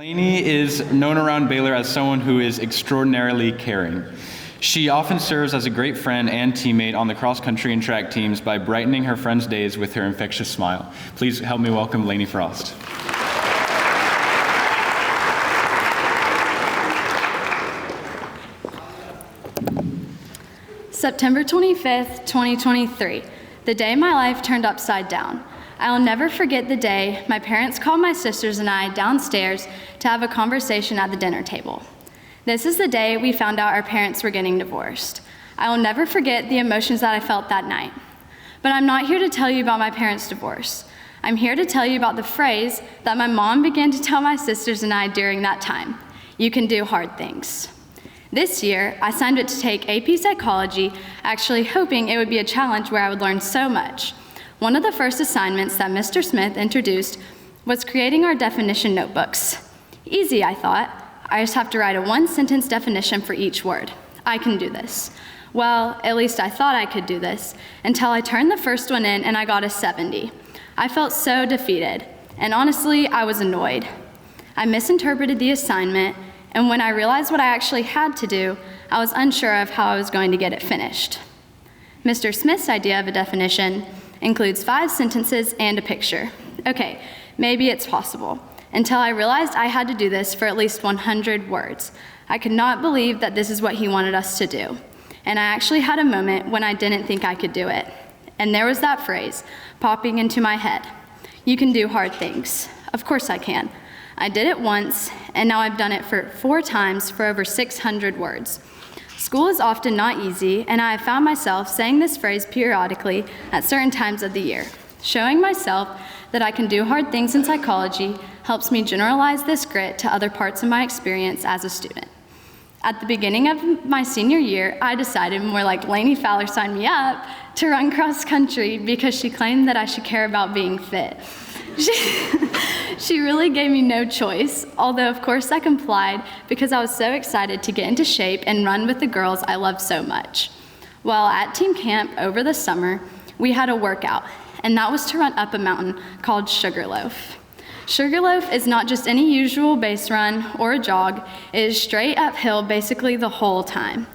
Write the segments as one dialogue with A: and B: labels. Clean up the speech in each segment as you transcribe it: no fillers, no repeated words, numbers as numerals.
A: Laney is known around Baylor as someone who is extraordinarily caring. She often serves as a great friend and teammate on the cross-country and track teams by brightening her friends' days with her infectious smile. Please help me welcome Laney Frost.
B: September 25th, 2023, the day my life turned upside down. I will never forget the day my parents called my sisters and I downstairs to have a conversation at the dinner table. This is the day we found out our parents were getting divorced. I will never forget the emotions that I felt that night. But I'm not here to tell you about my parents' divorce. I'm here to tell you about the phrase that my mom began to tell my sisters and I during that time: you can do hard things. This year, I signed up to take AP Psychology, actually hoping it would be a challenge where I would learn so much. One of the first assignments that Mr. Smith introduced was creating our definition notebooks. Easy, I thought. I just have to write a one-sentence definition for each word. I can do this. Well, at least I thought I could do this, until I turned the first one in and I got a 70. I felt so defeated, and honestly, I was annoyed. I misinterpreted the assignment, and when I realized what I actually had to do, I was unsure of how I was going to get it finished. Mr. Smith's idea of a definition includes 5 sentences and a picture. Okay, maybe it's possible, until I realized I had to do this for at least 100 words. I could not believe that this is what he wanted us to do. And I actually had a moment when I didn't think I could do it. And there was that phrase popping into my head: you can do hard things. Of course I can. I did it once, and now I've done it for 4 times for over 600 words. School is often not easy, and I have found myself saying this phrase periodically at certain times of the year. Showing myself that I can do hard things in psychology helps me generalize this grit to other parts of my experience as a student. At the beginning of my senior year, I decided, more like Lainey Fowler signed me up, to run cross country because she claimed that I should care about being fit. She really gave me no choice, although of course I complied because I was so excited to get into shape and run with the girls I loved so much. Well, at team camp over the summer, we had a workout, and that was to run up a mountain called Sugarloaf. Sugarloaf is not just any usual base run or a jog, it is straight uphill basically the whole time.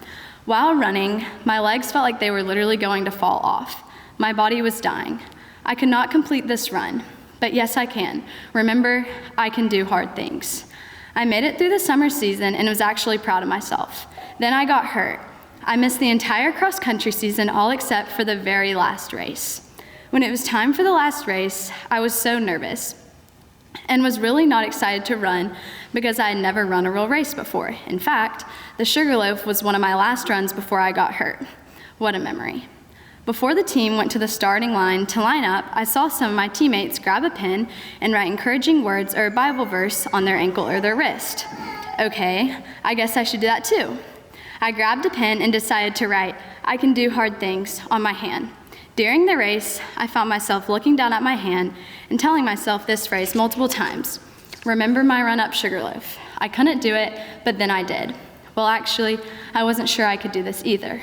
B: While running, my legs felt like they were literally going to fall off. My body was dying. I could not complete this run. But yes, I can. Remember, I can do hard things. I made it through the summer season and was actually proud of myself. Then I got hurt. I missed the entire cross-country season, all except for the very last race. When it was time for the last race, I was so nervous and was really not excited to run because I had never run a real race before. In fact, the Sugarloaf was one of my last runs before I got hurt. What a memory. Before the team went to the starting line to line up, I saw some of my teammates grab a pen and write encouraging words or a Bible verse on their ankle or their wrist. Okay, I guess I should do that too. I grabbed a pen and decided to write, "I can do hard things," on my hand. During the race, I found myself looking down at my hand and telling myself this phrase multiple times: remember my run up Sugarloaf. I couldn't do it, but then I did. Well, actually, I wasn't sure I could do this either.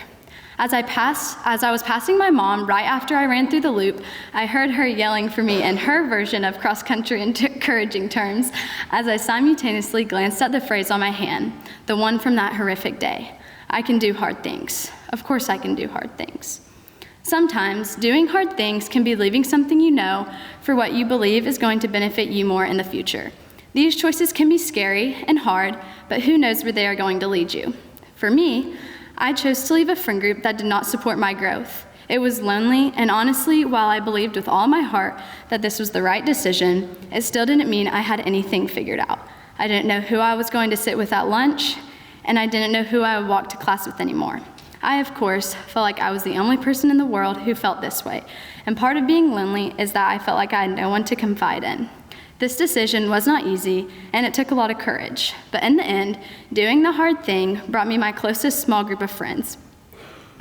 B: As I was passing my mom right after I ran through the loop, I heard her yelling for me in her version of cross-country encouraging terms as I simultaneously glanced at the phrase on my hand, the one from that horrific day. I can do hard things. Of course I can do hard things. Sometimes, doing hard things can be leaving something you know for what you believe is going to benefit you more in the future. These choices can be scary and hard, but who knows where they are going to lead you. For me, I chose to leave a friend group that did not support my growth. It was lonely, and honestly, while I believed with all my heart that this was the right decision, it still didn't mean I had anything figured out. I didn't know who I was going to sit with at lunch, and I didn't know who I would walk to class with anymore. I, of course, felt like I was the only person in the world who felt this way, and part of being lonely is that I felt like I had no one to confide in. This decision was not easy, and it took a lot of courage, but in the end, doing the hard thing brought me my closest small group of friends.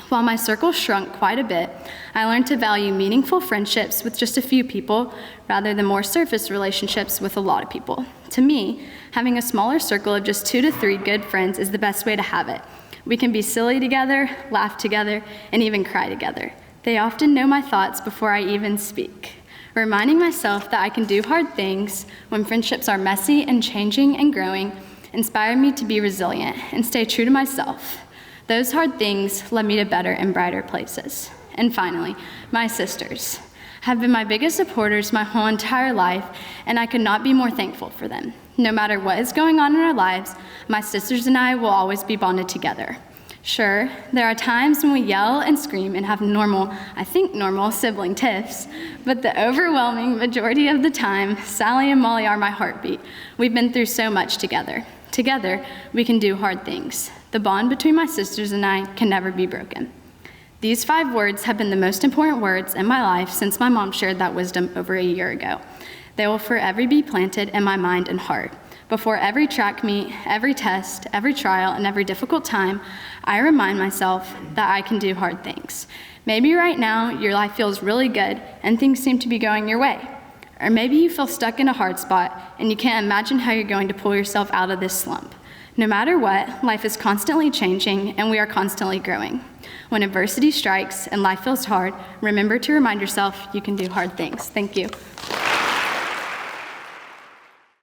B: While my circle shrunk quite a bit, I learned to value meaningful friendships with just a few people rather than more surface relationships with a lot of people. To me, having a smaller circle of just 2 to 3 good friends is the best way to have it. We can be silly together, laugh together, and even cry together. They often know my thoughts before I even speak. Reminding myself that I can do hard things when friendships are messy and changing and growing inspired me to be resilient and stay true to myself. Those hard things led me to better and brighter places. And finally, my sisters have been my biggest supporters my whole entire life, and I could not be more thankful for them. No matter what is going on in our lives, my sisters and I will always be bonded together. Sure, there are times when we yell and scream and have normal sibling tiffs, but the overwhelming majority of the time, Sally and Molly are my heartbeat. We've been through so much together. Together, we can do hard things. The bond between my sisters and I can never be broken. These 5 words have been the most important words in my life since my mom shared that wisdom over a year ago. They will forever be planted in my mind and heart. Before every track meet, every test, every trial, and every difficult time, I remind myself that I can do hard things. Maybe right now your life feels really good and things seem to be going your way. Or maybe you feel stuck in a hard spot and you can't imagine how you're going to pull yourself out of this slump. No matter what, life is constantly changing and we are constantly growing. When adversity strikes and life feels hard, remember to remind yourself you can do hard things. Thank you.